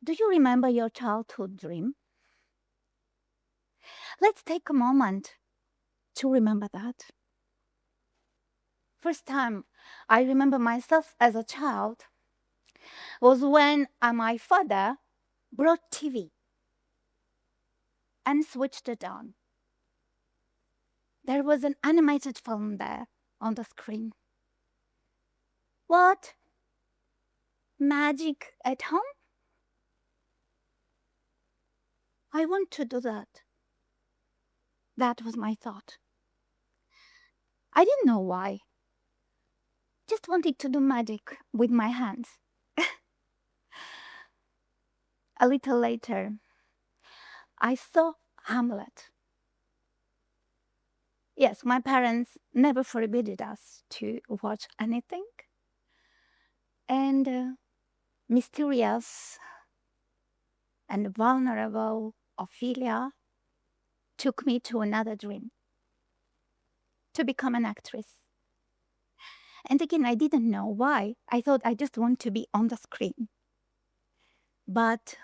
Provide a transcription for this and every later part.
Do you remember your childhood dream? Let's take a moment to remember that. First time I remember myself as a child was when my father brought TV and switched it on. There was an animated film there on the screen. What? Magic at home? I want to do that. That was my thought. I didn't know why. Just wanted to do magic with my hands. A little later, I saw Hamlet. Yes, my parents never forbade us to watch anything. And mysterious and vulnerable Ophelia took me to another dream, to become an actress. And again, I didn't know why. I thought I just want to be on the screen. But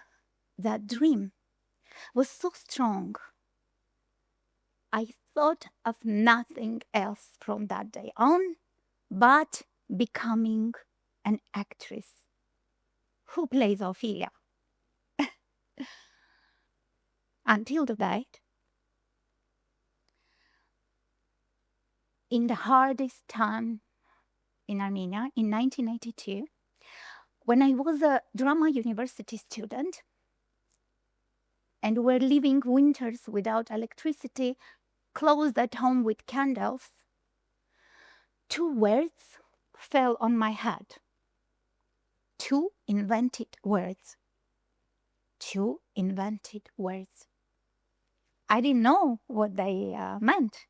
that dream was so strong. I thought of nothing else from that day on but becoming an actress who plays Ophelia. Until the date, in the hardest time in Armenia in 1982, when I was a drama university student and were living winters without electricity, closed at home with candles, two words fell on my head. Two invented words. Two invented words. I didn't know what they meant,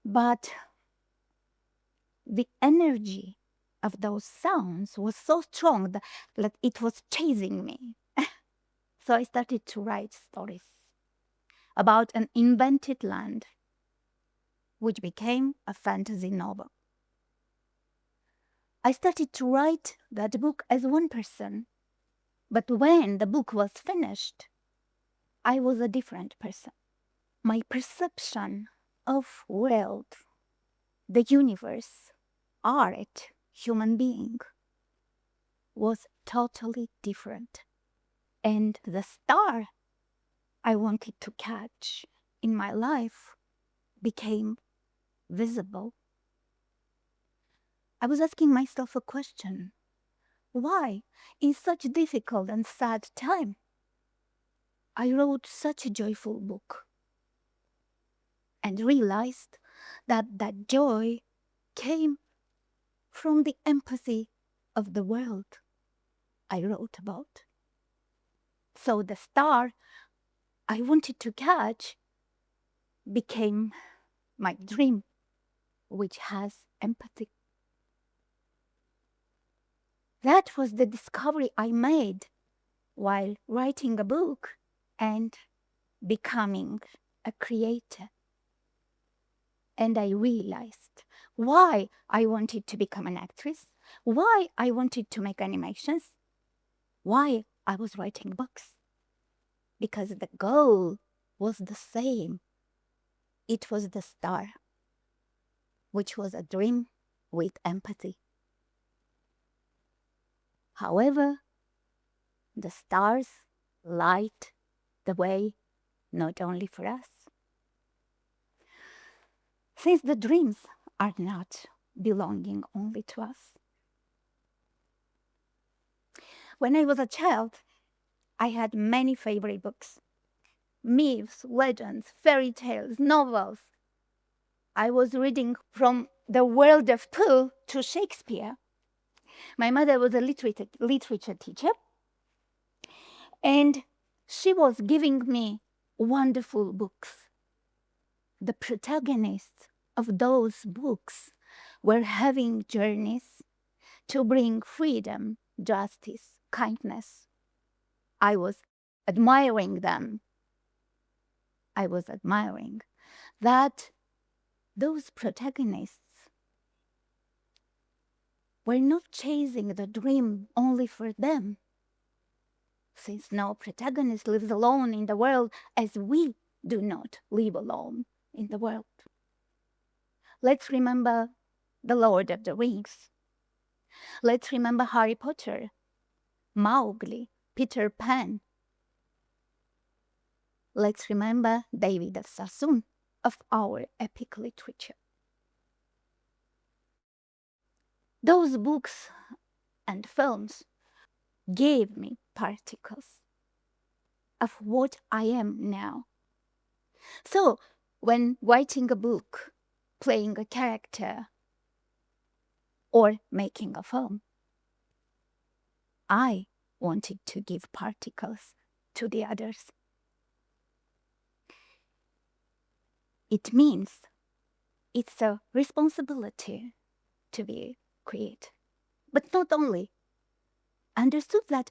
but the energy of those sounds was so strong that it was chasing me. So I started to write stories about an invented land, which became a fantasy novel. I started to write that book as one person, but when the book was finished, I was a different person. My perception of world, the universe, art, human being was totally different. And the star I wanted to catch in my life became visible. I was asking myself a question. Why, in such difficult and sad time, I wrote such a joyful book and realized that that joy came from the empathy of the world I wrote about. So the star I wanted to catch became my dream, which has empathy. That was the discovery I made while writing a book and becoming a creator. And I realized why I wanted to become an actress, why I wanted to make animations, why I was writing books. Because the goal was the same. It was the star, which was a dream with empathy. However, the stars light the way not only for us. Since the dreams are not belonging only to us. When I was a child, I had many favorite books. Myths, legends, fairy tales, novels. I was reading from the world of Poe to Shakespeare. My mother was a literature teacher, and she was giving me wonderful books. The protagonists of those books were having journeys to bring freedom, justice, kindness. I was admiring them. I was admiring that those protagonists were not chasing the dream only for them, since no protagonist lives alone in the world, as we do not live alone in the world. Let's remember The Lord of the Rings. Let's remember Harry Potter, Mowgli, Peter Pan. Let's remember David of Sassoon of our epic literature. Those books and films gave me particles of what I am now. So, when writing a book, playing a character, or making a film, I wanted to give particles to the others. It means it's a responsibility to be creative. But not only. Understood that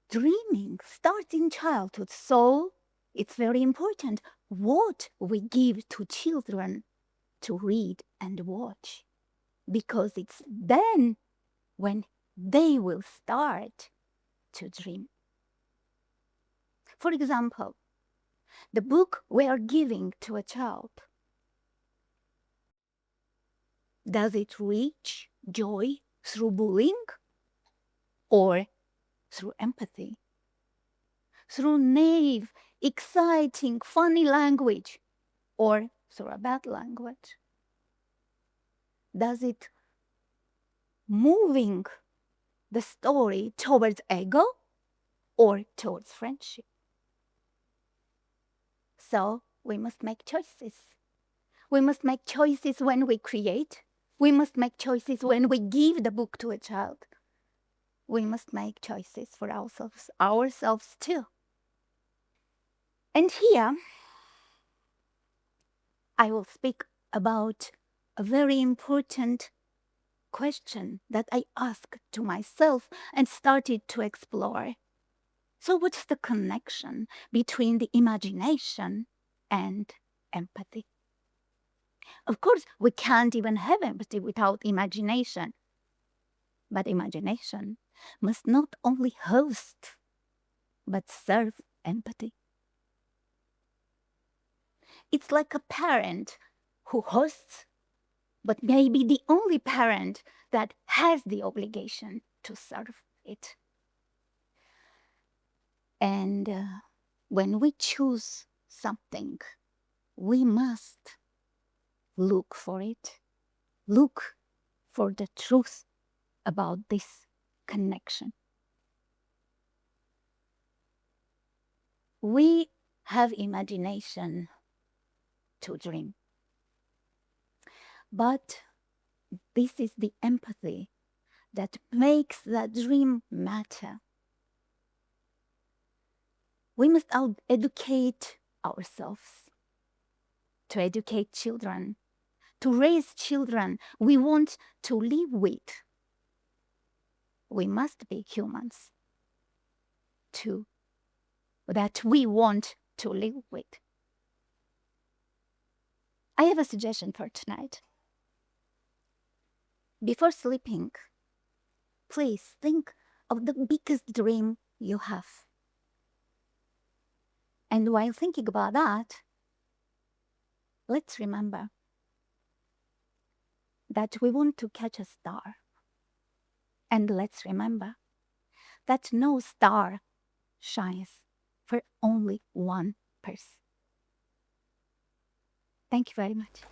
dreaming starts in childhood, so it's very important what we give to children to read and watch, because it's then when they will start to dream. For example, the book we are giving to a child, does it reach joy through bullying or through empathy? Through naive, exciting, funny language or through a bad language? Does it moving the story towards ego or towards friendship? So we must make choices. We must make choices when we create. We must make choices when we give the book to a child. We must make choices for ourselves too. And here, I will speak about a very important question that I asked to myself and started to explore. So what's the connection between the imagination and empathy? Of course, we can't even have empathy without imagination. But imagination must not only host, but serve empathy. It's like a parent who hosts, but maybe the only parent that has the obligation to serve it. And when we choose something, we must look for it, look for the truth about this connection. We have imagination to dream, but this is the empathy that makes that dream matter. We must educate ourselves, to educate children, to raise children we want to live with. We must be humans too, that we want to live with. I have a suggestion for tonight. Before sleeping, please think of the biggest dream you have. And while thinking about that, let's remember that we want to catch a star. And let's remember that no star shines for only one person. Thank you very much.